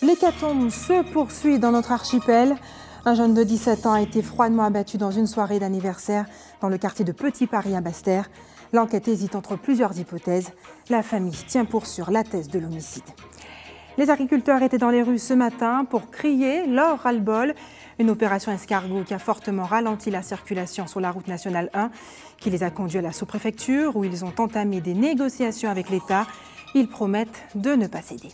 L'hécatombe se poursuit dans notre archipel. Un jeune de 17 ans a été froidement abattu dans une soirée d'anniversaire dans le quartier de Petit Paris à Basse-Terre. L'enquête hésite entre plusieurs hypothèses. La famille tient pour sûr la thèse de l'homicide. Les agriculteurs étaient dans les rues ce matin pour crier leur ras-le-bol. Une opération escargot qui a fortement ralenti la circulation sur la route nationale 1, qui les a conduits à la sous-préfecture où ils ont entamé des négociations avec l'État. Ils promettent de ne pas céder.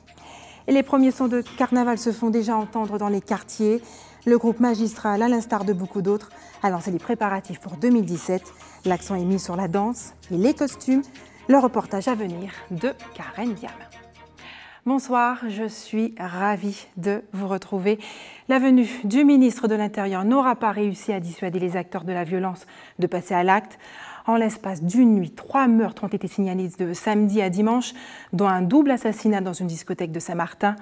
Et les premiers sons de carnaval se font déjà entendre dans les quartiers. Le groupe magistral, à l'instar de beaucoup d'autres, a lancé les préparatifs pour 2017. L'accent est mis sur la danse et les costumes. Le reportage à venir de Karen Diam. Bonsoir, je suis ravie de vous retrouver. La venue du ministre de l'Intérieur n'aura pas réussi à dissuader les acteurs de la violence de passer à l'acte. En l'espace d'une nuit, 3 meurtres ont été signalés de samedi à dimanche, dont un double assassinat dans une discothèque de Saint-Martin.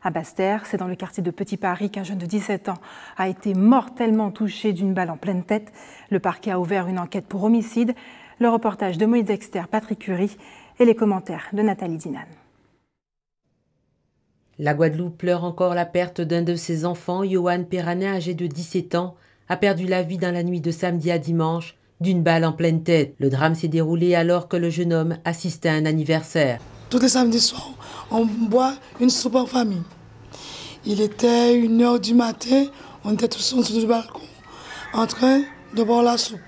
À Basse-Terre, c'est dans le quartier de Petit Paris qu'un jeune de 17 ans a été mortellement touché d'une balle en pleine tête. Le parquet a ouvert une enquête pour homicide. Le reportage de Moïse Dexter, Patrick Curie et les commentaires de Nathalie Dinan. La Guadeloupe pleure encore la perte d'un de ses enfants. Yohan Perranet, âgé de 17 ans, a perdu la vie dans la nuit de samedi à dimanche d'une balle en pleine tête. Le drame s'est déroulé alors que le jeune homme assistait à un anniversaire. Tous les samedis soirs, on boit une soupe en famille. Il était 1h du matin, on était tous sur le balcon en train de boire la soupe.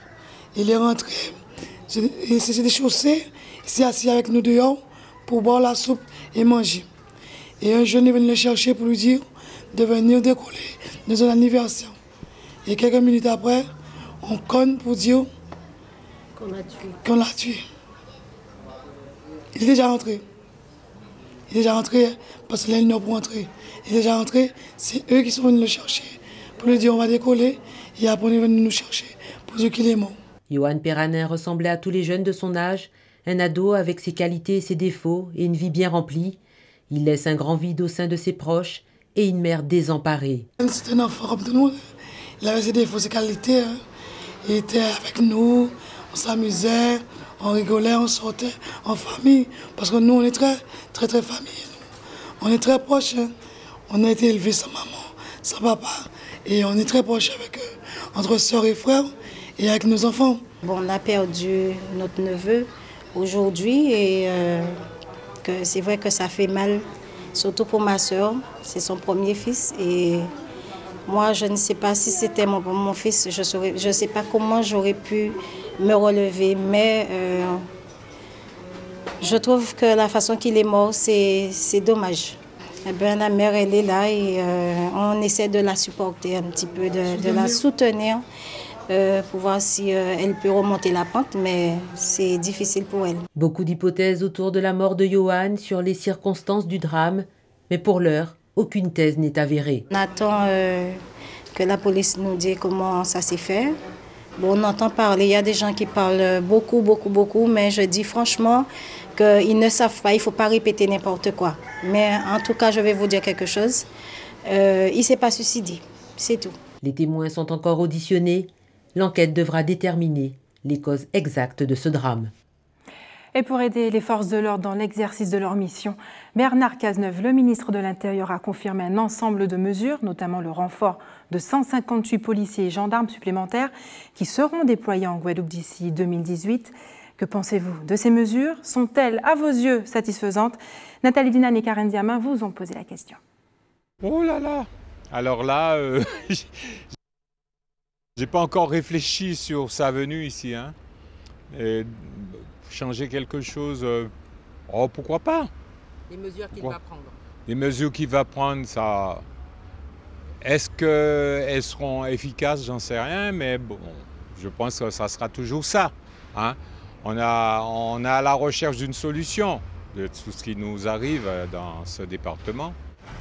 Il est rentré, il s'est déchaussé, il s'est assis avec nous dehors pour boire la soupe et manger. Et un jeune est venu le chercher pour lui dire de venir décoller de son anniversaire. Et quelques minutes après, on conne pour dire qu'on l'a tué. Il est déjà rentré. Il est déjà rentré parce qu'il a une heure pour rentrer. Il est déjà rentré, c'est eux qui sont venus le chercher pour lui dire on va décoller. Et après on est venu nous chercher pour dire qu'il est mort. Yohan Perranet ressemblait à tous les jeunes de son âge, un ado avec ses qualités et ses défauts et une vie bien remplie. Il laisse un grand vide au sein de ses proches et une mère désemparée. C'est un enfant comme tout le monde. Il avait ses défauts, ses qualités. Il était avec nous, on s'amusait, on rigolait, on sortait en famille. Parce que nous, on est très famille. On est très proches. On a été élevés sans maman, sans papa. Et on est très proches avec eux, entre sœurs et frères et avec nos enfants. Bon, on a perdu notre neveu aujourd'hui et c'est vrai que ça fait mal, surtout pour ma sœur. C'est son premier fils et moi, je ne sais pas si c'était mon fils, je ne sais pas comment j'aurais pu me relever, mais je trouve que la façon qu'il est mort, c'est dommage. Eh bien, la mère, elle est là et on essaie de la supporter un petit peu, de la soutenir pour voir si elle peut remonter la pente, mais c'est difficile pour elle. Beaucoup d'hypothèses autour de la mort de Yohan sur les circonstances du drame, mais pour l'heure, aucune thèse n'est avérée. On attend que la police nous dise comment ça s'est fait. Bon, on entend parler, il y a des gens qui parlent beaucoup, mais je dis franchement qu'ils ne savent pas, il ne faut pas répéter n'importe quoi. Mais en tout cas, je vais vous dire quelque chose, il ne s'est pas suicidé, c'est tout. Les témoins sont encore auditionnés. L'enquête devra déterminer les causes exactes de ce drame. Et pour aider les forces de l'ordre dans l'exercice de leur mission, Bernard Cazeneuve, le ministre de l'Intérieur, a confirmé un ensemble de mesures, notamment le renfort de 158 policiers et gendarmes supplémentaires qui seront déployés en Guadeloupe d'ici 2018. Que pensez-vous de ces mesures? Sont-elles, à vos yeux, satisfaisantes? Nathalie Dinan et Karen Diam vous ont posé la question. Oh là là! Alors là, j'ai pas encore réfléchi sur sa venue ici, hein. Et changer quelque chose, oh pourquoi pas? Les mesures qu'il va prendre. Les mesures qu'il va prendre, ça. Est-ce qu'elles seront efficaces? J'en sais rien, mais bon, je pense que ça sera toujours ça, hein. On est à la recherche d'une solution de tout ce qui nous arrive dans ce département.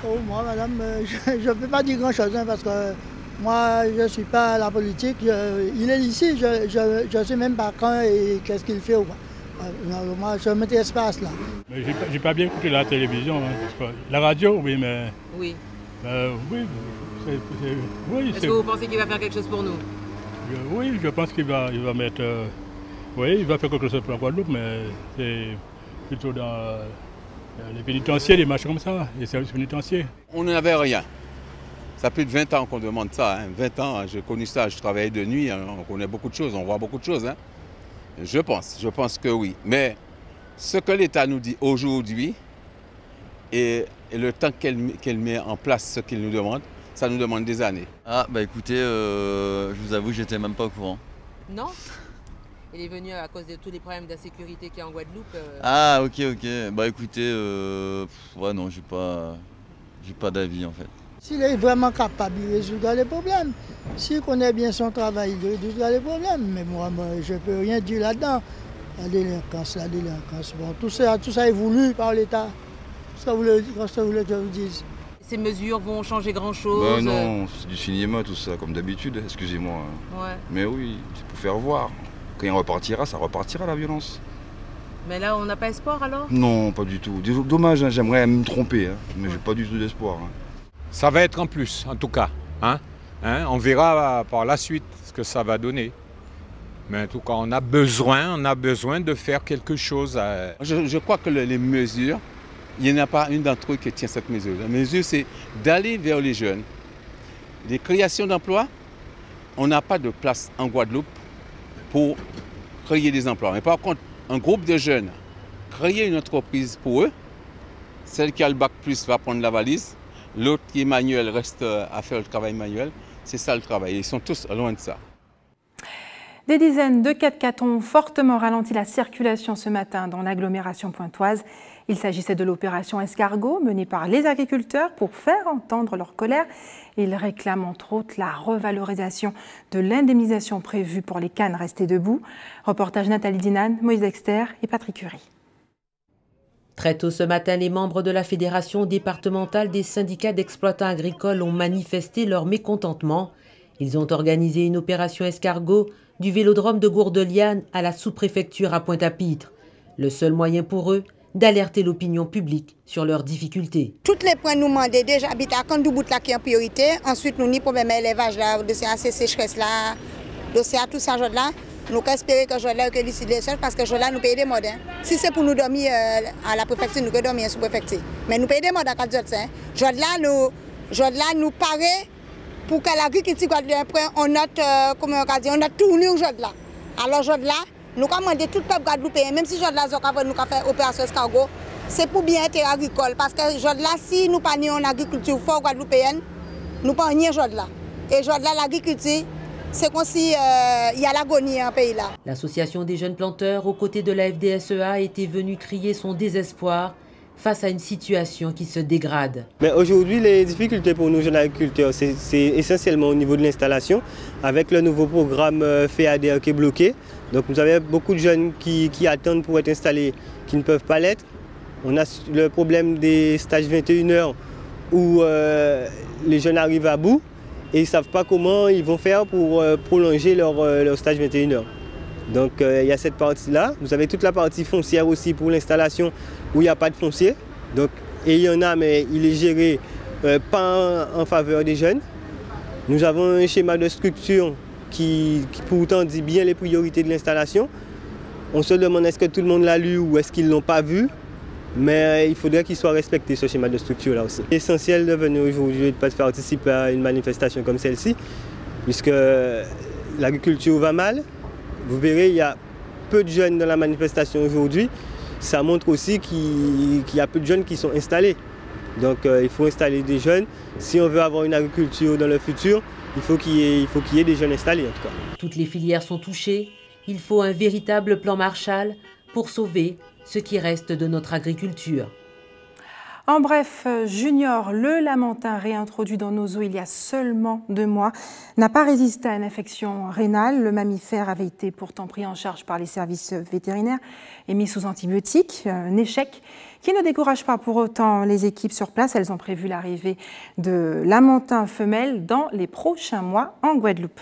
Oh, moi, madame, je ne peux pas dire grand-chose, hein, parce que moi, je ne suis pas à la politique. Il est ici, je ne sais même pas quand et qu'est-ce qu'il fait. Moi, je ne m'intéresse pas à cela. J'ai pas bien écouté la télévision. Hein, la radio, oui, mais... Oui. Oui, oui. Est-ce que vous pensez qu'il va faire quelque chose pour nous? Oui, je pense qu'il va mettre... oui, il va faire quelque chose pour la Guadeloupe, mais c'est plutôt dans Les pénitentiaires, les machins comme ça, les services pénitentiaires. On n'avait rien. Ça fait plus de 20 ans qu'on demande ça. 20 ans, j'ai connu ça, je travaillais de nuit, on connaît beaucoup de choses, on voit beaucoup de choses. Je pense que oui. Mais ce que l'État nous dit aujourd'hui et le temps qu'elle met en place ce qu'il nous demande, ça nous demande des années. Ah bah écoutez, je vous avoue, j'étais même pas au courant. Non? Il est venu à cause de tous les problèmes d'insécurité qu'il y a en Guadeloupe. Ah ok. Bah écoutez, ouais non, j'ai pas d'avis en fait. S'il est vraiment capable de résoudre les problèmes, s'il connaît bien son travail, il résoudra les problèmes. Mais moi je ne peux rien dire là-dedans. La délinquance, bon, tout ça est voulu par l'État. Qu'est-ce que vous voulez que je vous dise? Ces mesures vont changer grand-chose? Non, c'est du cinéma tout ça, comme d'habitude, excusez-moi. Ouais. Mais oui, c'est pour faire voir. Quand il repartira, ça repartira la violence. Mais là, on n'a pas espoir alors? Non, pas du tout. Dommage, j'aimerais me tromper, mais j'ai pas du tout d'espoir. Ça va être en plus, en tout cas. On verra par la suite ce que ça va donner. Mais en tout cas, on a besoin de faire quelque chose. Je crois que les mesures, il n'y en a pas une d'entre eux qui tient cette mesure. La mesure, c'est d'aller vers les jeunes. Les créations d'emplois, on n'a pas de place en Guadeloupe pour créer des emplois. Mais par contre, un groupe de jeunes, créer une entreprise pour eux, celle qui a le bac plus va prendre la valise, l'autre qui est manuel reste à faire le travail manuel. C'est ça le travail. Ils sont tous loin de ça. Des dizaines de 4x4 ont fortement ralenti la circulation ce matin dans l'agglomération pointoise. Il s'agissait de l'opération Escargot menée par les agriculteurs pour faire entendre leur colère. Ils réclament entre autres la revalorisation de l'indemnisation prévue pour les cannes restées debout. Reportage Nathalie Dinan, Moïse Dexter et Patrick Curie. Très tôt ce matin, les membres de la Fédération départementale des syndicats d'exploitants agricoles ont manifesté leur mécontentement. Ils ont organisé une opération Escargot du vélodrome de Gourdeliane à la sous-préfecture à Pointe-à-Pitre. Le seul moyen pour eux, d'alerter l'opinion publique sur leurs difficultés. Tous les points nous demandaient déjà habiter à Kandoubout là qui est en priorité. Ensuite, nous avons problème d'élevage là, dossier à sécheresse là, dossier à tout ça là. Nous espérons que je là que décide les choses parce que je là nous payons des modes. Si c'est pour nous dormir à la préfecture, nous devons dormir sous préfecture. Mais nous payons des modes à 4 jours. Je là nous paraît pour que l'agriculture on note tournure là. Alors je là nous commandons tout le peuple guadeloupéen, même si je là nous fait opération Escargot, c'est pour bien être agricole parce que je là si nous pas en agriculture fort guadeloupéenne, nous pas rien je là. Et je là l'agriculture c'est comme si il y a l'agonie en pays là. L'association des jeunes planteurs aux côtés de la FDSEA était venue crier son désespoir face à une situation qui se dégrade. Mais aujourd'hui, les difficultés pour nous jeunes agriculteurs, c'est essentiellement au niveau de l'installation, avec le nouveau programme FEADER qui est bloqué. Donc nous avons beaucoup de jeunes qui attendent pour être installés, qui ne peuvent pas l'être. On a le problème des stages 21 heures où les jeunes arrivent à bout et ils ne savent pas comment ils vont faire pour prolonger leur stage 21 heures. Donc il y a cette partie-là. Vous avez toute la partie foncière aussi pour l'installation où il n'y a pas de foncier. Donc, et il y en a, mais il est géré pas en faveur des jeunes. Nous avons un schéma de structure qui pourtant dit bien les priorités de l'installation. On se demande est-ce que tout le monde l'a lu ou est-ce qu'ils ne l'ont pas vu. Mais il faudrait qu'il soit respecté ce schéma de structure-là aussi. C'est essentiel de venir aujourd'hui et de participer à une manifestation comme celle-ci, puisque l'agriculture va mal. Vous verrez, il y a peu de jeunes dans la manifestation aujourd'hui. Ça montre aussi qu'il y a peu de jeunes qui sont installés. Donc il faut installer des jeunes. Si on veut avoir une agriculture dans le futur, il faut qu'il y ait des jeunes installés en tout cas. Toutes les filières sont touchées. Il faut un véritable plan Marshall pour sauver ce qui reste de notre agriculture. En bref, Junior, le lamentin réintroduit dans nos eaux il y a seulement 2 mois, n'a pas résisté à une infection rénale. Le mammifère avait été pourtant pris en charge par les services vétérinaires et mis sous antibiotiques. Un échec qui ne décourage pas pour autant les équipes sur place. Elles ont prévu l'arrivée de lamantins femelles dans les prochains mois en Guadeloupe.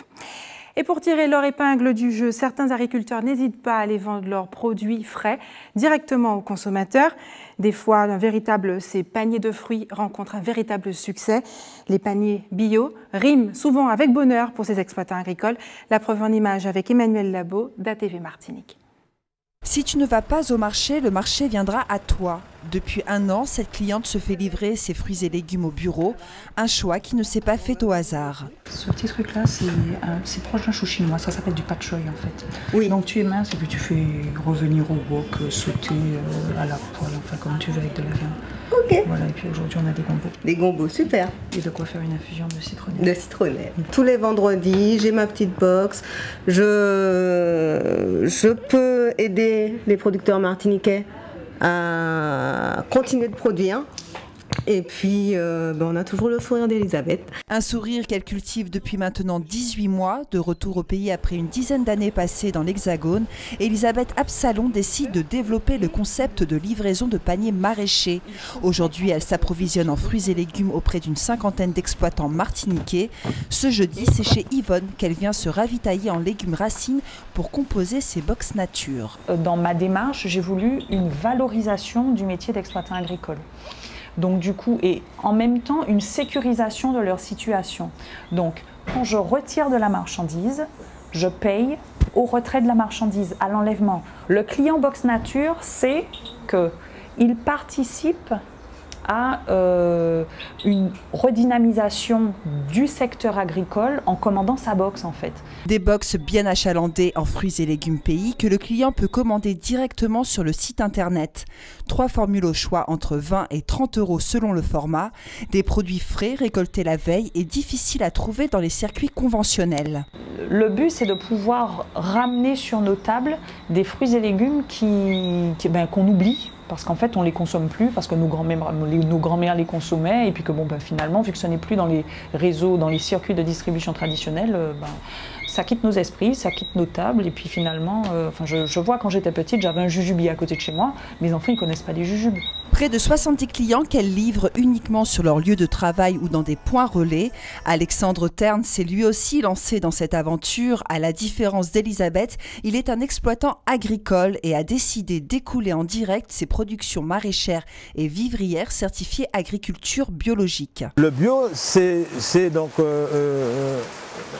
Et pour tirer leur épingle du jeu, certains agriculteurs n'hésitent pas à aller vendre leurs produits frais directement aux consommateurs. Des fois, ces paniers de fruits rencontrent un véritable succès. Les paniers bio riment souvent avec bonheur pour ces exploitants agricoles. La preuve en image avec Emmanuel Labo d'ATV Martinique. Si tu ne vas pas au marché, le marché viendra à toi. Depuis 1 an, cette cliente se fait livrer ses fruits et légumes au bureau, un choix qui ne s'est pas fait au hasard. Ce petit truc-là, c'est proche d'un chou chinois, ça s'appelle du pak choy en fait. Oui. Donc tu éminces et puis tu fais revenir au wok, sauter à la poêle, enfin comme tu veux avec de la viande. Ok. Voilà, et puis aujourd'hui on a des gombos. Des gombos, super. Et de quoi faire une infusion de citronnière. De citronnière. Tous les vendredis, j'ai ma petite box. Je peux aider les producteurs martiniquais à continuer de produire. Et puis, on a toujours le sourire d'Elisabeth. Un sourire qu'elle cultive depuis maintenant 18 mois. De retour au pays après une dizaine d'années passées dans l'Hexagone, Elisabeth Absalon décide de développer le concept de livraison de paniers maraîchers. Aujourd'hui, elle s'approvisionne en fruits et légumes auprès d'une 50aine d'exploitants martiniquais. Ce jeudi, c'est chez Yvonne qu'elle vient se ravitailler en légumes racines pour composer ses box nature. Dans ma démarche, j'ai voulu une valorisation du métier d'exploitant agricole. Donc du coup, et en même temps, une sécurisation de leur situation. Donc, quand je retire de la marchandise, je paye au retrait de la marchandise, à l'enlèvement. Le client Box Nature sait qu'il participe à une redynamisation du secteur agricole en commandant sa box en fait. Des box bien achalandées en fruits et légumes pays que le client peut commander directement sur le site internet. 3 formules au choix entre 20 et 30 € selon le format. Des produits frais récoltés la veille et difficiles à trouver dans les circuits conventionnels. Le but c'est de pouvoir ramener sur nos tables des fruits et légumes qu'on oublie. Parce qu'en fait, on ne les consomme plus, parce que nos grands-mères les consommaient, et puis que finalement, vu que ce n'est plus dans les réseaux, dans les circuits de distribution traditionnels, ça quitte nos esprits, ça quitte nos tables, et puis finalement, je vois quand j'étais petite, j'avais un jujubier à côté de chez moi, mes enfants, ils ne connaissent pas les jujubes. Près de 70 clients qu'elle livre uniquement sur leur lieu de travail ou dans des points relais. Alexandre Terne s'est lui aussi lancé dans cette aventure. À la différence d'Elisabeth, il est un exploitant agricole et a décidé d'écouler en direct ses productions maraîchères et vivrières certifiées agriculture biologique. Le bio, c'est donc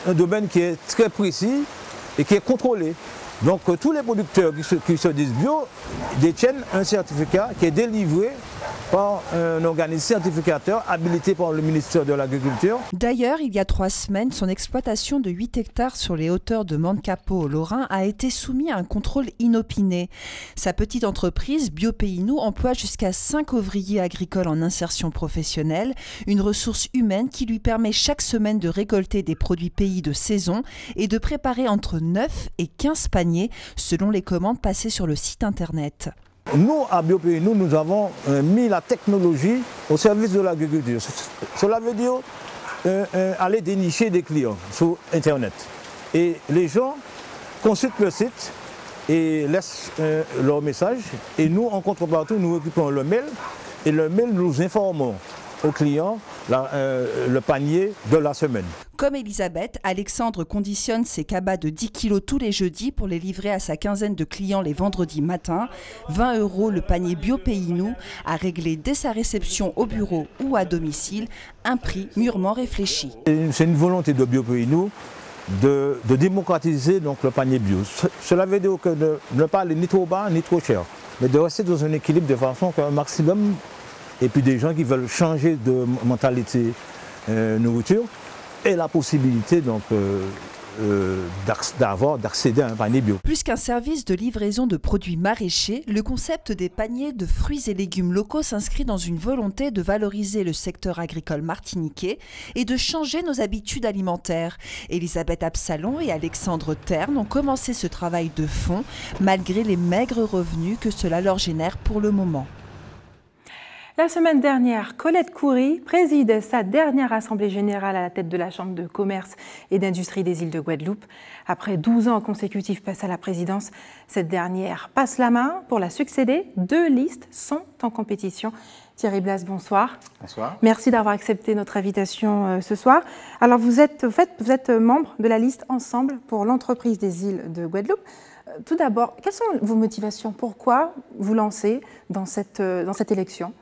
un domaine qui est très précis et qui est contrôlé. Donc tous les producteurs qui se disent bio détiennent un certificat qui est délivré par un organisme certificateur habilité par le ministère de l'Agriculture. D'ailleurs, il y a 3 semaines, son exploitation de 8 hectares sur les hauteurs de Mancapo au Lorrain a été soumise à un contrôle inopiné. Sa petite entreprise, BioPaynou, emploie jusqu'à 5 ouvriers agricoles en insertion professionnelle, une ressource humaine qui lui permet chaque semaine de récolter des produits pays de saison et de préparer entre 9 et 15 paniers selon les commandes passées sur le site internet. Nous, à BioPaynou, nous avons mis la technologie au service de l'agriculture. Cela veut dire aller dénicher des clients sur Internet. Et les gens consultent le site et laissent leur message. Et nous, en contrepartie, nous récupérons le mail. Et le mail, nous informons aux clients le panier de la semaine. Comme Elisabeth, Alexandre conditionne ses cabas de 10 kg tous les jeudis pour les livrer à sa quinzaine de clients les vendredis matins. 20 € le panier BioPaynou, à régler dès sa réception au bureau ou à domicile, un prix mûrement réfléchi. C'est une volonté de BioPaynou de démocratiser donc, le panier bio. Cela veut dire que de ne pas aller ni trop bas ni trop cher, mais de rester dans un équilibre de façon qu'un maximum. Et puis des gens qui veulent changer de mentalité nourriture et la possibilité donc d'accéder à un panier bio. Plus qu'un service de livraison de produits maraîchers, le concept des paniers de fruits et légumes locaux s'inscrit dans une volonté de valoriser le secteur agricole martiniquais et de changer nos habitudes alimentaires. Elisabeth Absalon et Alexandre Terne ont commencé ce travail de fond, malgré les maigres revenus que cela leur génère pour le moment. La semaine dernière, Colette Khoury préside sa dernière assemblée générale à la tête de la Chambre de commerce et d'industrie des îles de Guadeloupe. Après 12 ans consécutifs passés à la présidence, cette dernière passe la main pour la succéder. 2 listes sont en compétition. Thierry Blas, bonsoir. Bonsoir. Merci d'avoir accepté notre invitation ce soir. Alors vous êtes membre de la liste Ensemble pour l'entreprise des îles de Guadeloupe. Tout d'abord, quelles sont vos motivations? Pourquoi vous lancez dans cette élection?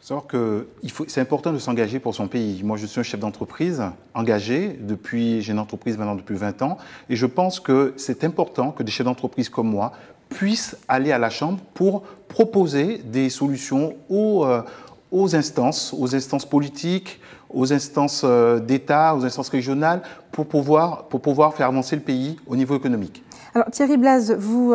savoir que c'est important de s'engager pour son pays. Moi, je suis un chef d'entreprise engagé, j'ai une entreprise maintenant depuis 20 ans, et je pense que c'est important que des chefs d'entreprise comme moi puissent aller à la Chambre pour proposer des solutions aux instances politiques, aux instances d'État, aux instances régionales, pour pouvoir faire avancer le pays au niveau économique. Alors Thierry Blaze, vous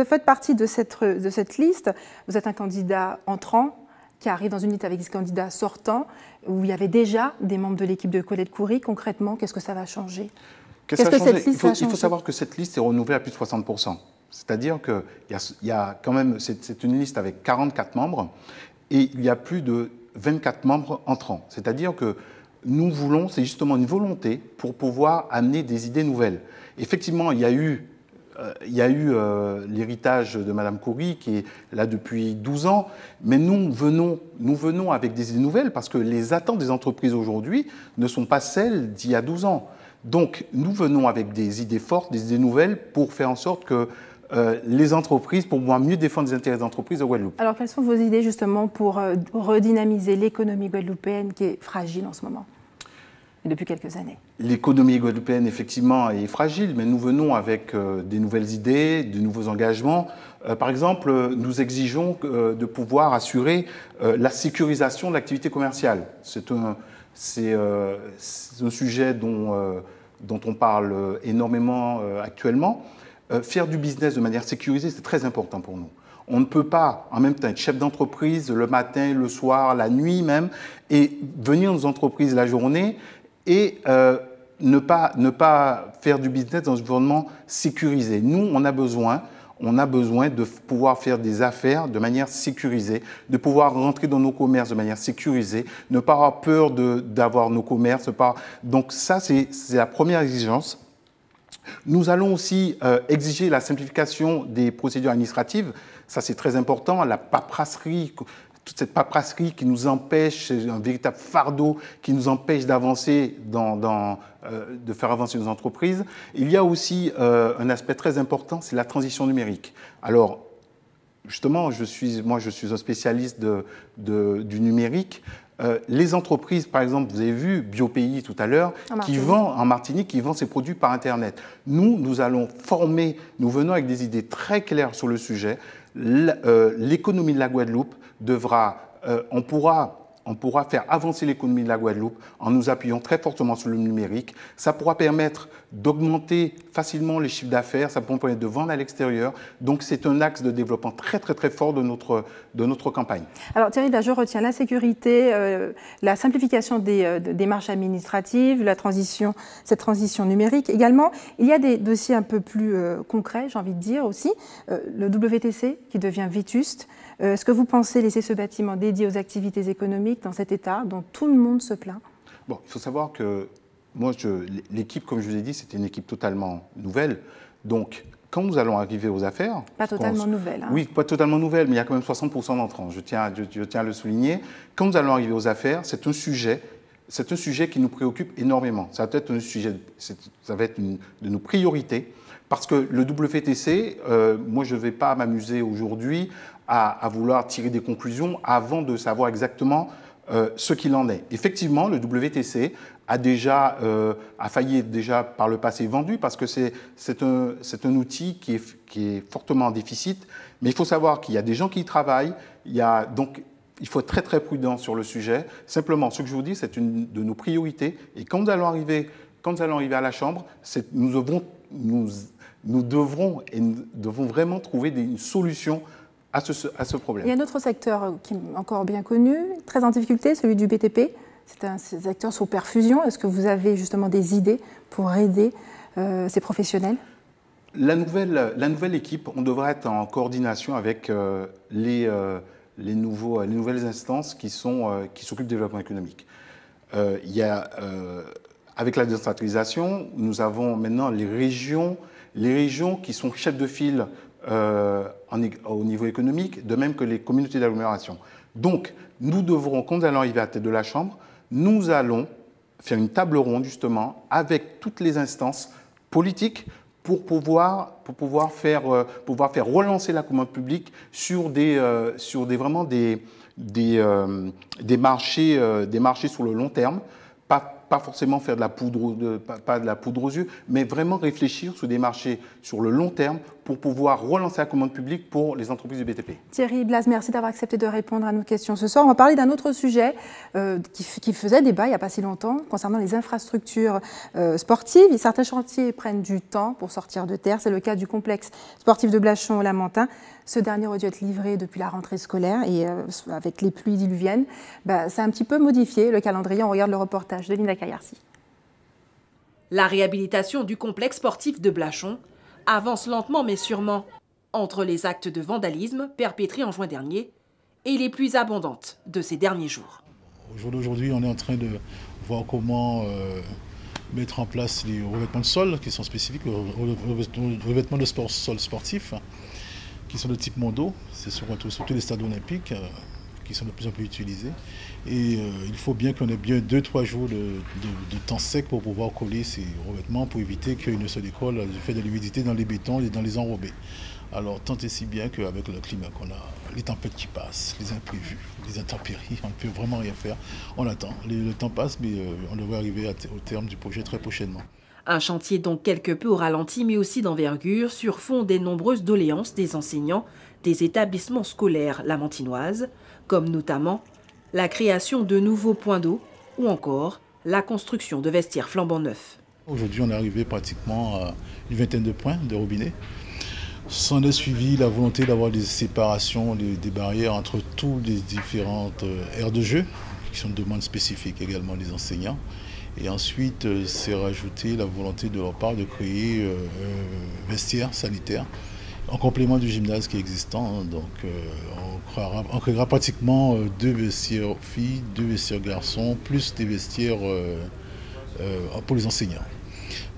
faites partie de cette liste. Vous êtes un candidat entrant qui arrive dans une liste avec des candidats sortants, où il y avait déjà des membres de l'équipe de Colette Coury. Concrètement, qu'est-ce que ça va changer? Il faut savoir que cette liste est renouvelée à plus de 60%. C'est-à-dire que c'est une liste avec 44 membres et il y a plus de 24 membres entrants. C'est-à-dire que nous voulons, c'est justement une volonté pour pouvoir amener des idées nouvelles. Effectivement, il y a eu l'héritage de Mme Coury qui est là depuis 12 ans, mais nous venons avec des idées nouvelles parce que les attentes des entreprises aujourd'hui ne sont pas celles d'il y a 12 ans. Donc, nous venons avec des idées fortes, des idées nouvelles pour faire en sorte que les entreprises, pour pouvoir mieux défendre les intérêts des entreprises de Guadeloupe. Alors, quelles sont vos idées justement pour redynamiser l'économie guadeloupéenne qui est fragile en ce moment et depuis quelques années? L'économie guadeloupéenne, effectivement, est fragile, mais nous venons avec des nouvelles idées, de nouveaux engagements. Par exemple, nous exigeons de pouvoir assurer la sécurisation de l'activité commerciale. C'est un sujet dont on parle énormément actuellement. Faire du business de manière sécurisée, c'est très important pour nous. On ne peut pas, en même temps, être chef d'entreprise le matin, le soir, la nuit même, et venir dans nos entreprises la journée et ne pas faire du business dans un environnement sécurisé. Nous, on a besoin de pouvoir faire des affaires de manière sécurisée, de pouvoir rentrer dans nos commerces de manière sécurisée, ne pas avoir peur d'avoir nos commerces. Donc ça, c'est la première exigence. Nous allons aussi exiger la simplification des procédures administratives. Ça, c'est très important. La paperasserie, toute cette paperasserie qui nous empêche, c'est un véritable fardeau qui nous empêche d'avancer, de faire avancer nos entreprises. Il y a aussi un aspect très important, c'est la transition numérique. Alors, justement, moi, je suis un spécialiste du numérique. Les entreprises, par exemple, vous avez vu BioPays tout à l'heure, en Martinique, qui vend ses produits par Internet. Nous allons former, nous venons avec des idées très claires sur le sujet. L'économie de la Guadeloupe on pourra faire avancer l'économie de la Guadeloupe en nous appuyant très fortement sur le numérique. Ça pourra permettre d'augmenter facilement les chiffres d'affaires, ça pourra permettre de vendre à l'extérieur. Donc c'est un axe de développement très très très fort de notre campagne. Alors Thierry, là, je retiens la sécurité, la simplification des démarches administratives, cette transition numérique. Également, il y a des dossiers un peu plus concrets, j'ai envie de dire aussi. Le WTC qui devient vétuste. Est-ce que vous pensez laisser ce bâtiment dédié aux activités économiques dans cet état dont tout le monde se plaint? Bon, il faut savoir que moi, l'équipe, comme je vous ai dit, c'était une équipe totalement nouvelle. Donc, quand nous allons arriver aux affaires... Pas totalement nouvelle. Hein. Oui, pas totalement nouvelle, mais il y a quand même 60% d'entrants. Je tiens à le souligner. Quand nous allons arriver aux affaires, c'est un sujet qui nous préoccupe énormément. Ça va être une de nos priorités. Parce que le WTC, moi, je ne vais pas m'amuser aujourd'hui à vouloir tirer des conclusions avant de savoir exactement ce qu'il en est. Effectivement, le WTC a failli être déjà par le passé vendu parce que c'est un outil qui est fortement en déficit. Mais il faut savoir qu'il y a des gens qui y travaillent. Donc, il faut être très très prudent sur le sujet. Simplement, ce que je vous dis, c'est une de nos priorités. Et quand nous allons arriver à la Chambre, nous devrons vraiment trouver une solution à ce problème. Il y a un autre secteur qui est encore bien connu, très en difficulté, celui du BTP. C'est un secteur sous perfusion. Est-ce que vous avez justement des idées pour aider ces professionnels? La nouvelle équipe, on devrait être en coordination avec les nouvelles instances qui s'occupent du développement économique. Avec la décentralisation, nous avons maintenant les régions qui sont chefs de file au niveau économique, de même que les communautés d'agglomération. Donc, nous devrons, quand nous allons arriver à la tête de la Chambre, nous allons faire une table ronde, justement, avec toutes les instances politiques pour pouvoir faire relancer la commande publique sur des marchés sur le long terme. Pas forcément faire de la poudre aux yeux, mais vraiment réfléchir sur des marchés sur le long terme pour pouvoir relancer la commande publique pour les entreprises du BTP. Thierry Blaz, merci d'avoir accepté de répondre à nos questions ce soir. On va parler d'un autre sujet qui faisait débat il n'y a pas si longtemps, concernant les infrastructures sportives. Certains chantiers prennent du temps pour sortir de terre. C'est le cas du complexe sportif de Blachon-au-Lamentin. Ce dernier aurait dû être livré depuis la rentrée scolaire et avec les pluies diluviennes, ça a un petit peu modifié le calendrier. On regarde le reportage de Linda Kayarsi. La réhabilitation du complexe sportif de Blachon avance lentement mais sûrement entre les actes de vandalisme perpétrés en juin dernier et les pluies abondantes de ces derniers jours. Aujourd'hui, on est en train de voir comment mettre en place les revêtements de sol qui sont spécifiques, le revêtement de sol sportif qui sont de type Mondo, c'est surtout les stades olympiques qui sont de plus en plus utilisés. Et il faut bien qu'on ait bien 2-3 jours de temps sec pour pouvoir coller ces revêtements pour éviter qu'il ne se décolle du fait de l'humidité dans les bétons et dans les enrobés. Alors tant et si bien qu'avec le climat qu'on a, les tempêtes qui passent, les imprévus, les intempéries, on ne peut vraiment rien faire. On attend, le temps passe, mais on devrait arriver au terme du projet très prochainement. Un chantier donc quelque peu au ralenti, mais aussi d'envergure, sur fond des nombreuses doléances des enseignants des établissements scolaires lamantinoises, comme notamment la création de nouveaux points d'eau ou encore la construction de vestiaires flambant neufs. Aujourd'hui, on est arrivé pratiquement à une vingtaine de points de robinets. S'en est suivi la volonté d'avoir des séparations, des barrières entre toutes les différentes aires de jeu, qui sont de demandes spécifiques également des enseignants. Et ensuite, c'est rajouté la volonté de leur part de créer un vestiaire sanitaire en complément du gymnase qui est existant. Donc on créera pratiquement 2 vestiaires filles, 2 vestiaires garçons, plus des vestiaires pour les enseignants.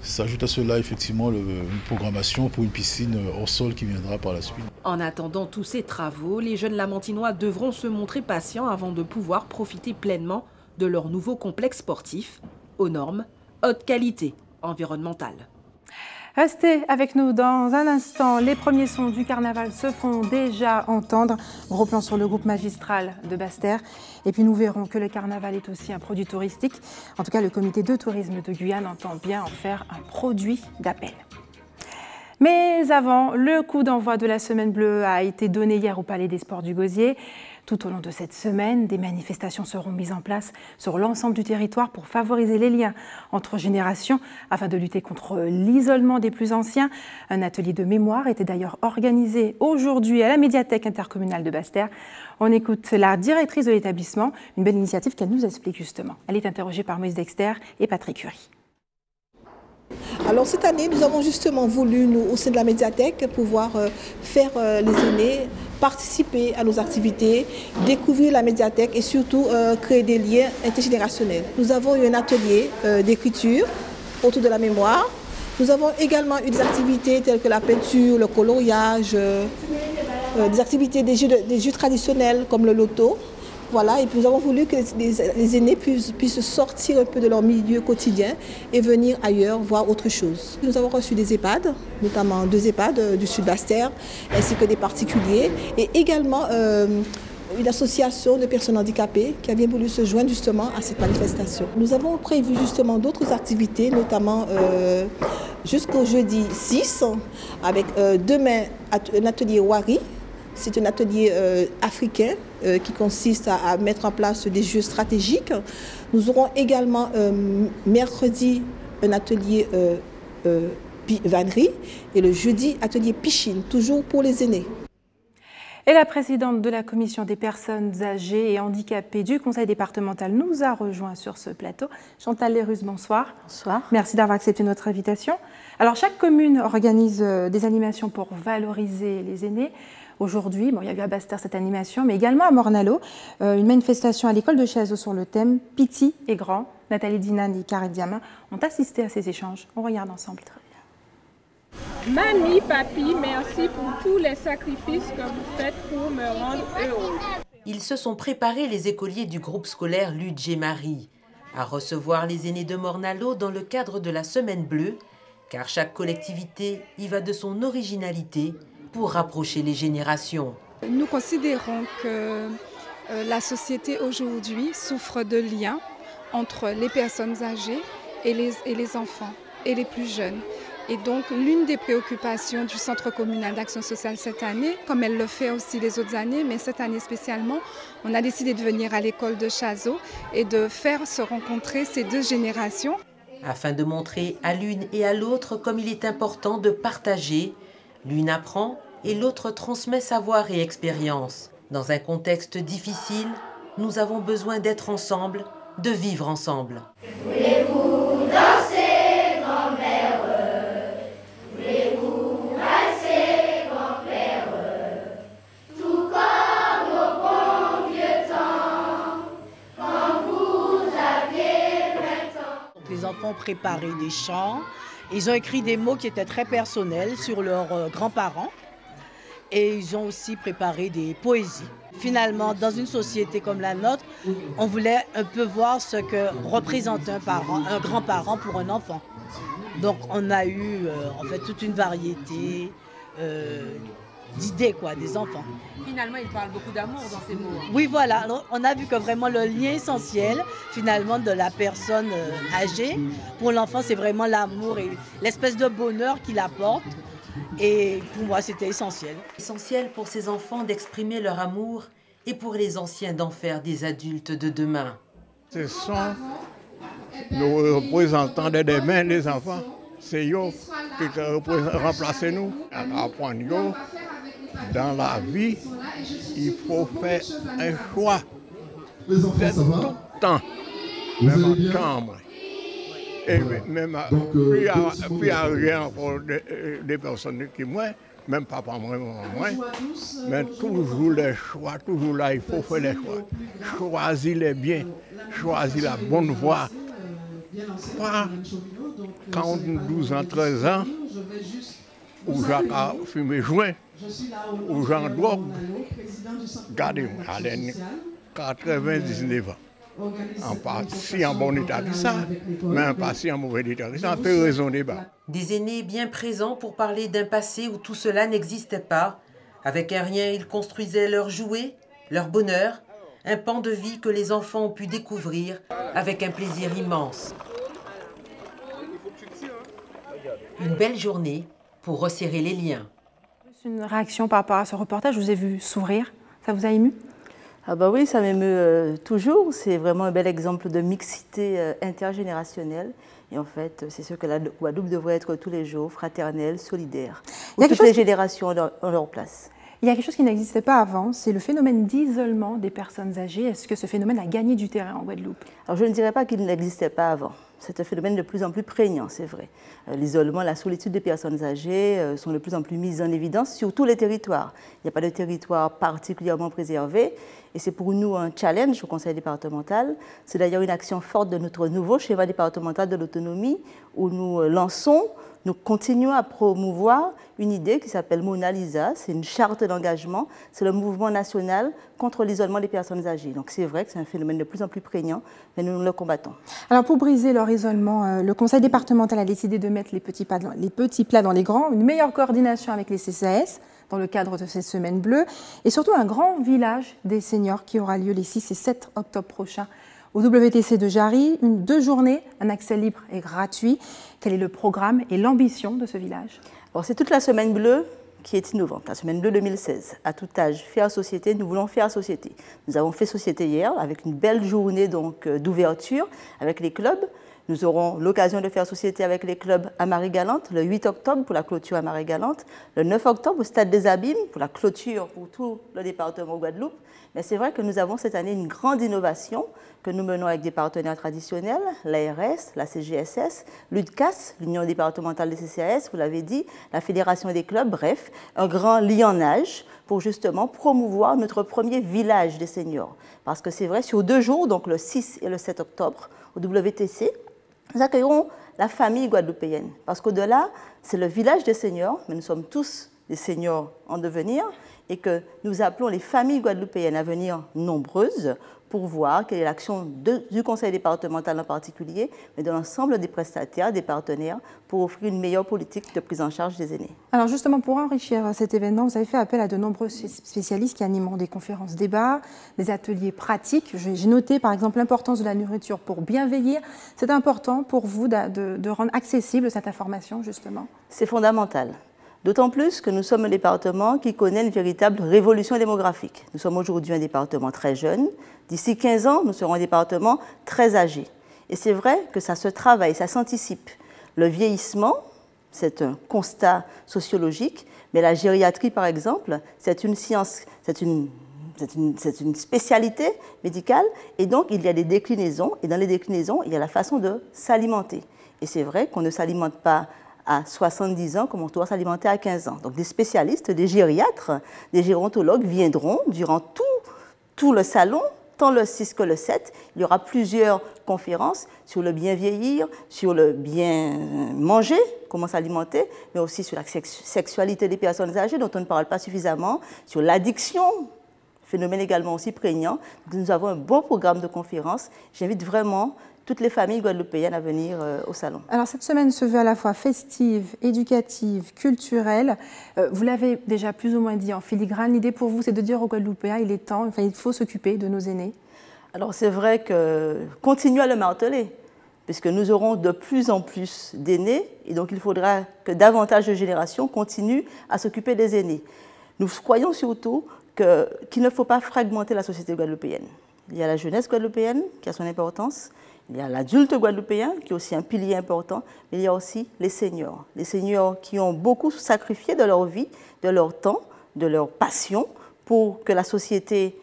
S'ajoute à cela effectivement une programmation pour une piscine hors sol qui viendra par la suite. En attendant tous ces travaux, les jeunes lamantinois devront se montrer patients avant de pouvoir profiter pleinement de leur nouveau complexe sportif aux normes haute qualité environnementale. Restez avec nous dans un instant. Les premiers sons du carnaval se font déjà entendre. Gros plan sur le groupe magistral de Basse-Terre. Et puis nous verrons que le carnaval est aussi un produit touristique. En tout cas, le comité de tourisme de Guyane entend bien en faire un produit d'appel. Mais avant, le coup d'envoi de la Semaine Bleue a été donné hier au Palais des Sports du Gosier. Tout au long de cette semaine, des manifestations seront mises en place sur l'ensemble du territoire pour favoriser les liens entre générations afin de lutter contre l'isolement des plus anciens. Un atelier de mémoire était d'ailleurs organisé aujourd'hui à la médiathèque intercommunale de Basse-Terre. On écoute la directrice de l'établissement, une belle initiative qu'elle nous explique justement. Elle est interrogée par Moïse Dexter et Patrick Curie. Alors cette année, nous avons justement voulu, nous, au sein de la médiathèque, pouvoir faire les aînés participer à nos activités, découvrir la médiathèque et surtout créer des liens intergénérationnels. Nous avons eu un atelier d'écriture autour de la mémoire. Nous avons également eu des activités telles que la peinture, le coloriage, des activités des jeux traditionnels comme le loto. Voilà, et puis nous avons voulu que les aînés puissent sortir un peu de leur milieu quotidien et venir ailleurs voir autre chose. Nous avons reçu des EHPAD, notamment 2 EHPAD du sud Basse-Terre, ainsi que des particuliers, et également une association de personnes handicapées qui a bien voulu se joindre justement à cette manifestation. Nous avons prévu justement d'autres activités, notamment jusqu'au jeudi 6, avec demain un atelier Wari. C'est un atelier africain qui consiste à mettre en place des jeux stratégiques. Nous aurons également mercredi un atelier vannerie et le jeudi atelier piscine, toujours pour les aînés. Et la présidente de la commission des personnes âgées et handicapées du conseil départemental nous a rejoint sur ce plateau. Chantal Lérus, bonsoir. Bonsoir. Merci d'avoir accepté notre invitation. Alors chaque commune organise des animations pour valoriser les aînés. Aujourd'hui, il y a eu à Basse-Terre cette animation, mais également à Morne-à-l'Eau, une manifestation à l'école de Chiazo sur le thème « Petit et grand ». Nathalie Dinan et Karel Diamin ont assisté à ces échanges. On regarde ensemble. Mamie, papi, merci pour tous les sacrifices que vous faites pour me rendre heureux. Ils se sont préparés, les écoliers du groupe scolaire Ludger Marie, à recevoir les aînés de Morne-à-l'Eau dans le cadre de la Semaine Bleue, car chaque collectivité y va de son originalité pour rapprocher les générations. Nous considérons que la société aujourd'hui souffre de liens entre les personnes âgées et les enfants et les plus jeunes. Et donc l'une des préoccupations du Centre communal d'action sociale cette année, comme elle le fait aussi les autres années, mais cette année spécialement, on a décidé de venir à l'école de Chazot et de faire se rencontrer ces deux générations. Afin de montrer à l'une et à l'autre comme il est important de partager, l'une apprend et l'autre transmet savoir et expérience. Dans un contexte difficile, nous avons besoin d'être ensemble, de vivre ensemble. Voulez-vous danser, grand-mère? Voulez-vous valser, grand-père? Tout comme au bon vieux temps, quand vous aviez 20 ans. Les enfants ont préparé des chants, ils ont écrit des mots qui étaient très personnels sur leurs grands-parents. Et ils ont aussi préparé des poésies. Finalement, dans une société comme la nôtre, on voulait un peu voir ce que représente un grand-parent pour un enfant. Donc on a eu en fait toute une variété d'idées des enfants. Finalement, il parle beaucoup d'amour dans ces mots. Oui, voilà. Alors, on a vu que vraiment le lien essentiel finalement de la personne âgée pour l'enfant, c'est vraiment l'amour et l'espèce de bonheur qu'il apporte. Et pour moi, c'était essentiel. Essentiel pour ces enfants d'exprimer leur amour et pour les anciens d'en faire des adultes de demain. Ce sont nos représentants de demain, les enfants. C'est eux qui remplacent nous. Apprendre eux, dans la vie, il faut faire un choix. Les enfants, ça va? Tout le temps. Vous allez bien? Chambre. Et même puis il y a rien encore des personnes qui moins, même papa moi, mais toujours les choix, toujours là, il faut faire les choix. Choisir les biens, choisir la bonne voie. Pas quand on a 12 ans, 13 ans, où j'ai fumé joint, où j'ai en drogue, regardez-moi, à 99 ans. En partie en bon état que ça, mais en partie en mauvais état que ça, on peut raisonner bas. Des aînés bien présents pour parler d'un passé où tout cela n'existait pas. Avec un rien, ils construisaient leur jouet, leur bonheur, un pan de vie que les enfants ont pu découvrir avec un plaisir immense. Une belle journée pour resserrer les liens. Une réaction par rapport à ce reportage, je vous ai vu sourire, ça vous a ému? Ah bah oui, ça m'émeut toujours. C'est vraiment un bel exemple de mixité intergénérationnelle. Et en fait, c'est ce que la Guadeloupe devrait être tous les jours, fraternelle, solidaire. Où toutes les générations ont leur place. Il y a quelque chose qui n'existait pas avant, c'est le phénomène d'isolement des personnes âgées. Est-ce que ce phénomène a gagné du terrain en Guadeloupe? Alors je ne dirais pas qu'il n'existait pas avant. C'est un phénomène de plus en plus prégnant, c'est vrai. L'isolement, la solitude des personnes âgées sont de plus en plus mises en évidence sur tous les territoires. Il n'y a pas de territoire particulièrement préservé. Et c'est pour nous un challenge au Conseil départemental. C'est d'ailleurs une action forte de notre nouveau schéma départemental de l'autonomie où nous continuons à promouvoir une idée qui s'appelle Mona Lisa. C'est une charte d'engagement. C'est le mouvement national contre l'isolement des personnes âgées. Donc c'est vrai que c'est un phénomène de plus en plus prégnant, mais nous le combattons. Alors pour briser leur isolement, le Conseil départemental a décidé de mettre les petits plats dans les grands, une meilleure coordination avec les CCAS dans le cadre de cette semaine bleue, et surtout un grand village des seniors qui aura lieu les 6 et 7 octobre prochains au WTC de Jarry. 2 journées, un accès libre et gratuit. Quel est le programme et l'ambition de ce village? Alors c'est toute la semaine bleue qui est innovante, la semaine bleue 2016. À tout âge, faire société, nous voulons faire société. Nous avons fait société hier avec une belle journée d'ouverture avec les clubs. Nous aurons l'occasion de faire société avec les clubs à Marie-Galante le 8 octobre pour la clôture à Marie-Galante, le 9 octobre au Stade des Abîmes pour la clôture pour tout le département Guadeloupe. Mais c'est vrai que nous avons cette année une grande innovation que nous menons avec des partenaires traditionnels, l'ARS, la CGSS, l'UDCAS, l'Union départementale des CCAS, vous l'avez dit, la Fédération des clubs, bref, un grand lionnage pour justement promouvoir notre premier village des seniors. Parce que c'est vrai, sur 2 jours, donc le 6 et le 7 octobre, au WTC, nous accueillerons la famille guadeloupéenne. Parce qu'au-delà, c'est le village des seniors, mais nous sommes tous des seniors en devenir et que nous appelons les familles guadeloupéennes à venir nombreuses pour voir quelle est l'action du conseil départemental en particulier, mais de l'ensemble des prestataires, des partenaires, pour offrir une meilleure politique de prise en charge des aînés. Alors justement, pour enrichir cet événement, vous avez fait appel à de nombreux spécialistes qui animent des conférences débats, des ateliers pratiques. J'ai noté par exemple l'importance de la nourriture pour bien vieillir. C'est important pour vous de rendre accessible cette information justement? C'est fondamental. D'autant plus que nous sommes un département qui connaît une véritable révolution démographique. Nous sommes aujourd'hui un département très jeune. D'ici 15 ans, nous serons un département très âgé. Et c'est vrai que ça se travaille, ça s'anticipe. Le vieillissement, c'est un constat sociologique, mais la gériatrie, par exemple, c'est une science, c'est une spécialité médicale. Et donc, il y a des déclinaisons. Et dans les déclinaisons, il y a la façon de s'alimenter. Et c'est vrai qu'on ne s'alimente pas à 70 ans comme on doit s'alimenter à 15 ans. Donc des spécialistes, des gériatres, des gérontologues viendront durant tout le salon, tant le 6 que le 7. Il y aura plusieurs conférences sur le bien vieillir, sur le bien manger, comment s'alimenter, mais aussi sur la sexualité des personnes âgées dont on ne parle pas suffisamment, sur l'addiction, phénomène également aussi prégnant. Donc, nous avons un bon programme de conférences. J'invite vraiment toutes les familles guadeloupéennes à venir au salon. Alors cette semaine se veut à la fois festive, éducative, culturelle. Vous l'avez déjà plus ou moins dit en filigrane. L'idée pour vous, c'est de dire aux Guadeloupéens, il est temps, il faut s'occuper de nos aînés. Alors c'est vrai que continuons à le marteler, puisque nous aurons de plus en plus d'aînés, et donc il faudra que davantage de générations continuent à s'occuper des aînés. Nous croyons surtout qu'il ne faut pas fragmenter la société guadeloupéenne. Il y a la jeunesse guadeloupéenne qui a son importance. Il y a l'adulte guadeloupéen qui est aussi un pilier important, mais il y a aussi les seniors qui ont beaucoup sacrifié de leur vie, de leur temps, de leur passion pour que la société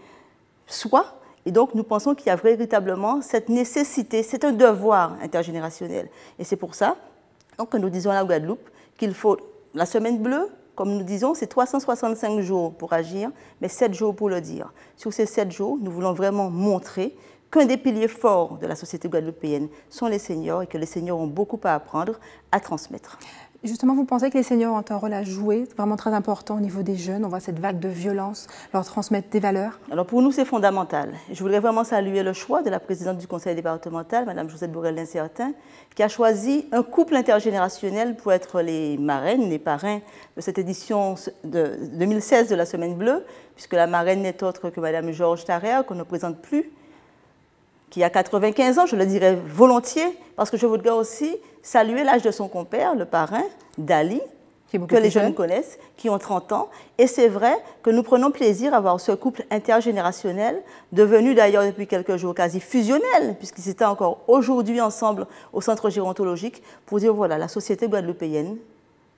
soit. Et donc nous pensons qu'il y a véritablement cette nécessité, c'est un devoir intergénérationnel. Et c'est pour ça donc, que nous disons à la Guadeloupe qu'il faut la semaine bleue, comme nous disons, c'est 365 jours pour agir, mais 7 jours pour le dire. Sur ces 7 jours, nous voulons vraiment montrer qu'un des piliers forts de la société guadeloupéenne sont les seniors et que les seniors ont beaucoup à apprendre, à transmettre. Justement, vous pensez que les seniors ont un rôle à jouer, vraiment très important au niveau des jeunes? On voit cette vague de violence, leur transmettre des valeurs. Alors pour nous, c'est fondamental. Je voudrais vraiment saluer le choix de la présidente du conseil départemental, Mme Josette Bourrel-Lincertin, qui a choisi un couple intergénérationnel pour être les marraines, les parrains de cette édition de 2016 de la Semaine Bleue, puisque la marraine n'est autre que Mme Georges Tarrea, qu'on ne présente plus, qui a 95 ans, je le dirais volontiers, parce que je voudrais aussi saluer l'âge de son compère, le parrain, Dali, que les jeunes connaissent, qui ont 30 ans. Et c'est vrai que nous prenons plaisir à voir ce couple intergénérationnel, devenu d'ailleurs depuis quelques jours quasi fusionnel, puisqu'ils étaient encore aujourd'hui ensemble au centre gérontologique, pour dire voilà, la société guadeloupéenne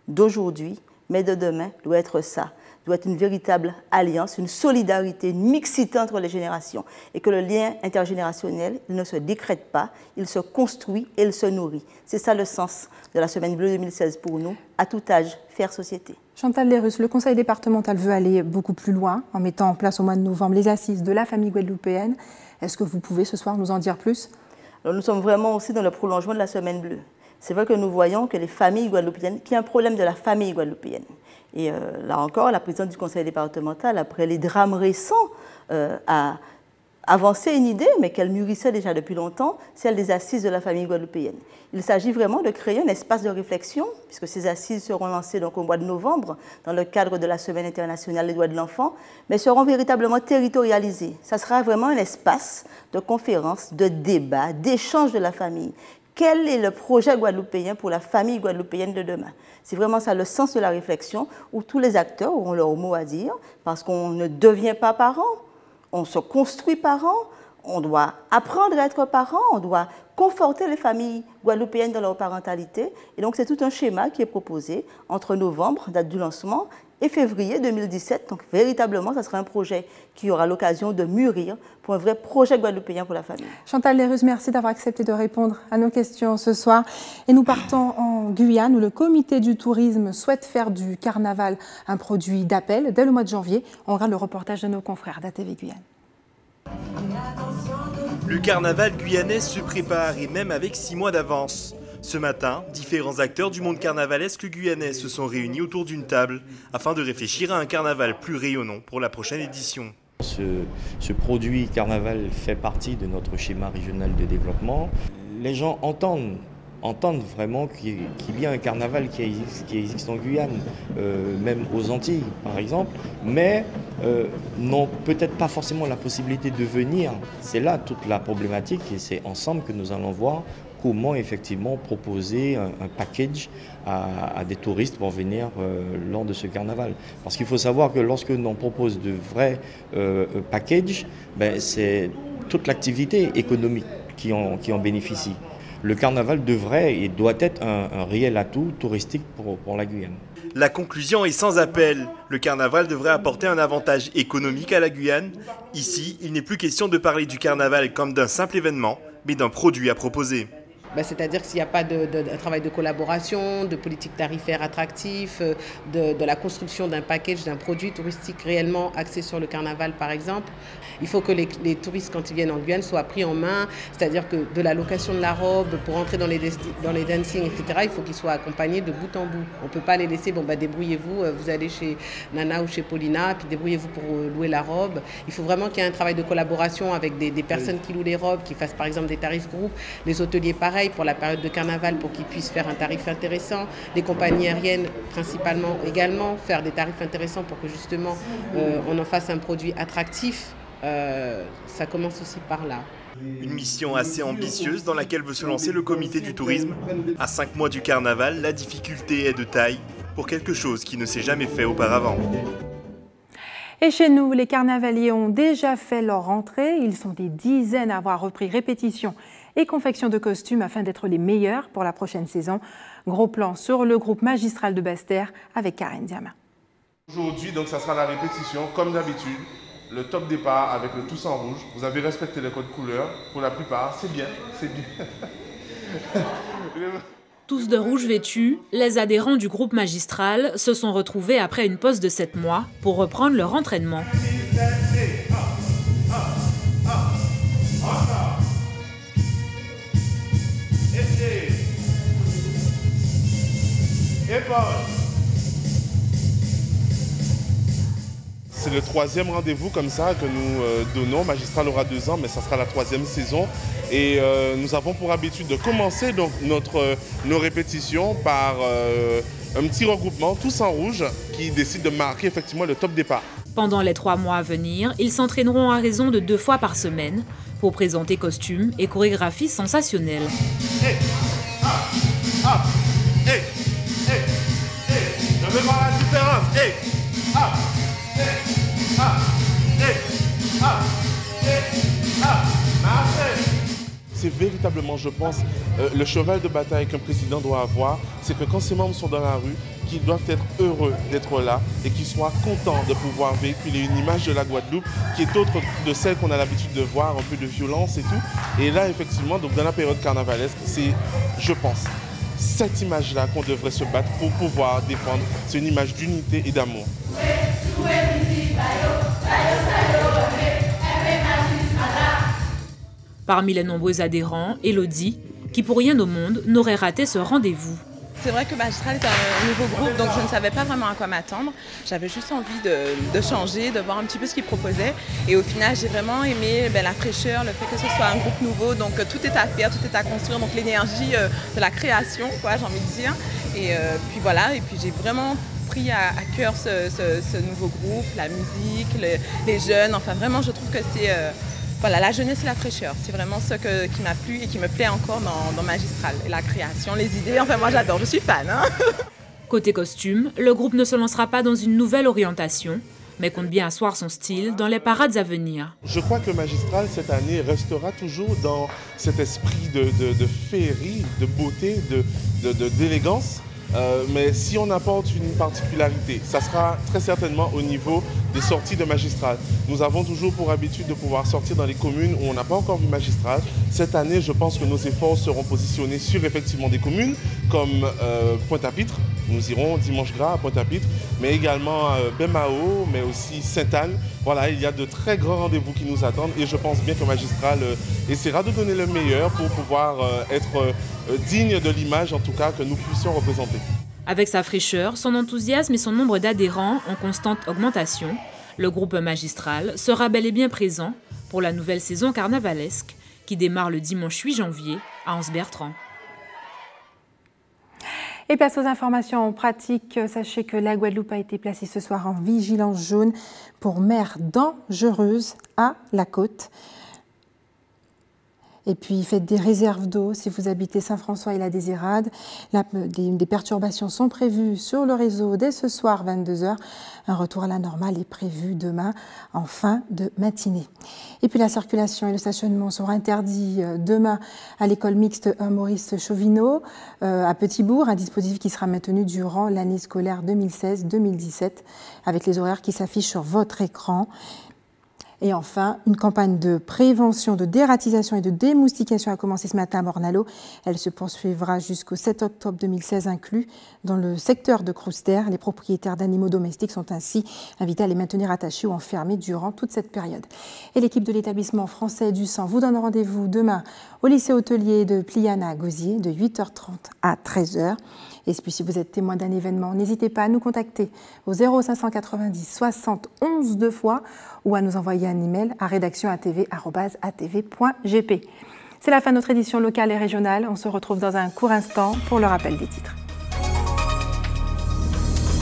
d'aujourd'hui, mais de demain, doit être ça. Doit être une véritable alliance, une solidarité, une mixité entre les générations. Et que le lien intergénérationnel, il ne se décrète pas, il se construit et il se nourrit. C'est ça le sens de la Semaine Bleue 2016 pour nous, à tout âge, faire société. Chantal Lerus, le conseil départemental veut aller beaucoup plus loin en mettant en place au mois de novembre les assises de la famille guadeloupéenne. Est-ce que vous pouvez ce soir nous en dire plus? Alors, nous sommes vraiment aussi dans le prolongement de la Semaine Bleue. C'est vrai que nous voyons que les familles guadeloupéennes, qu'il y a un problème de la famille guadeloupéenne. Et là encore, la présidente du conseil départemental, après les drames récents, a avancé une idée, mais qu'elle mûrissait déjà depuis longtemps, celle des assises de la famille guadeloupéenne. Il s'agit vraiment de créer un espace de réflexion, puisque ces assises seront lancées donc au mois de novembre, dans le cadre de la Semaine internationale des droits de l'enfant, mais seront véritablement territorialisées. Ça sera vraiment un espace de conférences, de débats, d'échanges de la famille. Quel est le projet guadeloupéen pour la famille guadeloupéenne de demain? C'est vraiment ça le sens de la réflexion, où tous les acteurs auront leur mot à dire, parce qu'on ne devient pas parent, on se construit parent, on doit apprendre à être parent, on doit conforter les familles guadeloupéennes dans leur parentalité. Et donc c'est tout un schéma qui est proposé entre novembre, date du lancement, et février 2017. Donc véritablement, ça sera un projet qui aura l'occasion de mûrir pour un vrai projet guadeloupéen pour la famille. Chantal Lerus, merci d'avoir accepté de répondre à nos questions ce soir. Et nous partons en Guyane où le comité du tourisme souhaite faire du carnaval un produit d'appel dès le mois de janvier. On regarde le reportage de nos confrères d'ATV Guyane. Le carnaval guyanais se prépare et même avec 6 mois d'avance. Ce matin, différents acteurs du monde carnavalesque guyanais se sont réunis autour d'une table afin de réfléchir à un carnaval plus rayonnant pour la prochaine édition. Ce produit carnaval fait partie de notre schéma régional de développement. Les gens entendent vraiment qu'il y a un carnaval qui existe en Guyane, même aux Antilles par exemple, mais n'ont peut-être pas forcément la possibilité de venir. C'est là toute la problématique et c'est ensemble que nous allons voir comment effectivement proposer un package à des touristes pour venir lors de ce carnaval. Parce qu'il faut savoir que lorsque l'on propose de vrais packages, c'est toute l'activité économique qui en bénéficie. Le carnaval devrait et doit être un réel atout touristique pour la Guyane. La conclusion est sans appel. Le carnaval devrait apporter un avantage économique à la Guyane. Ici, il n'est plus question de parler du carnaval comme d'un simple événement, mais d'un produit à proposer. C'est-à-dire que s'il n'y a pas de travail de collaboration, de politique tarifaire attractif, de la construction d'un package, d'un produit touristique réellement axé sur le carnaval par exemple, il faut que les touristes quand ils viennent en Guyane soient pris en main, c'est-à-dire que de la location de la robe pour entrer dans les dancing, etc., il faut qu'ils soient accompagnés de bout en bout. On ne peut pas les laisser, débrouillez-vous, vous allez chez Nana ou chez Paulina, puis débrouillez-vous pour louer la robe. Il faut vraiment qu'il y ait un travail de collaboration avec des personnes qui louent les robes, qui fassent par exemple des tarifs groupes, les hôteliers pareil pour la période de carnaval pour qu'ils puissent faire un tarif intéressant, les compagnies aériennes principalement également faire des tarifs intéressants pour que justement on en fasse un produit attractif. Ça commence aussi par là. Une mission assez ambitieuse dans laquelle veut se lancer le comité du tourisme. À 5 mois du carnaval, la difficulté est de taille pour quelque chose qui ne s'est jamais fait auparavant. Et chez nous, les carnavaliers ont déjà fait leur rentrée. Ils sont des dizaines à avoir repris répétition et confection de costumes afin d'être les meilleurs pour la prochaine saison. Gros plan sur le groupe magistral de Basse-Terre avec Karen Diama. Aujourd'hui, donc, ça sera la répétition, comme d'habitude. Le top départ avec le tous en rouge. Vous avez respecté les codes couleurs pour la plupart. C'est bien, c'est bien. Tous de rouge vêtus, les adhérents du groupe magistral se sont retrouvés après une pause de 7 mois pour reprendre leur entraînement. C'est le 3e rendez-vous comme ça que nous donnons. Magistral aura 2 ans, mais ça sera la 3e saison. Et nous avons pour habitude de commencer donc nos répétitions par un petit regroupement, tous en rouge, qui décide de marquer effectivement le top départ. Pendant les 3 mois à venir, ils s'entraîneront à raison de 2 fois par semaine pour présenter costumes et chorégraphies sensationnelles. Hey, hey, hey, hey. Je veux voir la différence. Hey, c'est véritablement, je pense, le cheval de bataille qu'un président doit avoir, c'est que quand ses membres sont dans la rue, qu'ils doivent être heureux d'être là et qu'ils soient contents de pouvoir véhiculer une image de la Guadeloupe qui est autre de celle qu'on a l'habitude de voir, un peu de violence et tout. Et là, effectivement, donc dans la période carnavalesque, c'est, je pense, cette image-là qu'on devrait se battre pour pouvoir défendre. C'est une image d'unité et d'amour. Parmi les nombreux adhérents, Elodie, qui pour rien au monde n'aurait raté ce rendez-vous. C'est vrai que Magistral est un nouveau groupe, donc je ne savais pas vraiment à quoi m'attendre. J'avais juste envie de changer, de voir un petit peu ce qu'ils proposaient. Et au final, j'ai vraiment aimé la fraîcheur, le fait que ce soit un groupe nouveau. Donc tout est à faire, tout est à construire. Donc l'énergie de la création, quoi, j'ai envie de dire. Et puis voilà, et puis j'ai vraiment pris à cœur ce nouveau groupe, la musique, les jeunes. Enfin vraiment, je trouve que c'est... Voilà, la jeunesse et la fraîcheur, c'est vraiment ce qui m'a plu et qui me plaît encore dans Magistral. Et la création, les idées, enfin moi j'adore, je suis fan. Côté costume, le groupe ne se lancera pas dans une nouvelle orientation, mais compte bien asseoir son style dans les parades à venir. Je crois que Magistral, cette année, restera toujours dans cet esprit de féerie, de beauté, d'élégance. Mais si on apporte une particularité, ça sera très certainement au niveau des sorties de magistrats. Nous avons toujours pour habitude de pouvoir sortir dans les communes où on n'a pas encore vu magistrat. Cette année, je pense que nos efforts seront positionnés sur effectivement des communes comme Pointe-à-Pitre. Nous irons dimanche gras à Pointe-à-Pitre, mais également Bemao, mais aussi Sainte-Anne. Voilà, il y a de très grands rendez-vous qui nous attendent et je pense bien que Magistral essaiera de donner le meilleur pour pouvoir être digne de l'image, en tout cas, que nous puissions représenter. Avec sa fraîcheur, son enthousiasme et son nombre d'adhérents en constante augmentation, le groupe Magistral sera bel et bien présent pour la nouvelle saison carnavalesque qui démarre le dimanche 8 janvier à Anse-Bertrand. Et place aux informations pratiques. Sachez que la Guadeloupe a été placée ce soir en vigilance jaune pour mer dangereuse à la côte. Et puis faites des réserves d'eau si vous habitez Saint-François et la Désirade. Des perturbations sont prévues sur le réseau dès ce soir 22h. Un retour à la normale est prévu demain en fin de matinée. Et puis la circulation et le stationnement seront interdits demain à l'école mixte Maurice Chauvineau à Petit-Bourg, un dispositif qui sera maintenu durant l'année scolaire 2016-2017 avec les horaires qui s'affichent sur votre écran. Et enfin, une campagne de prévention, de dératisation et de démoustication a commencé ce matin à Morne-à-l'Eau. Elle se poursuivra jusqu'au 7 octobre 2016 inclus. Dans le secteur de Crouster, les propriétaires d'animaux domestiques sont ainsi invités à les maintenir attachés ou enfermés durant toute cette période. Et l'équipe de l'établissement français du sang vous donne rendez-vous demain au lycée hôtelier de Pliana à Gosier de 8h30 à 13h. Et puis si vous êtes témoin d'un événement, n'hésitez pas à nous contacter au 0590 60 11 2 fois ou à nous envoyer un email à rédaction@atv.gp. C'est la fin de notre édition locale et régionale. On se retrouve dans un court instant pour le rappel des titres.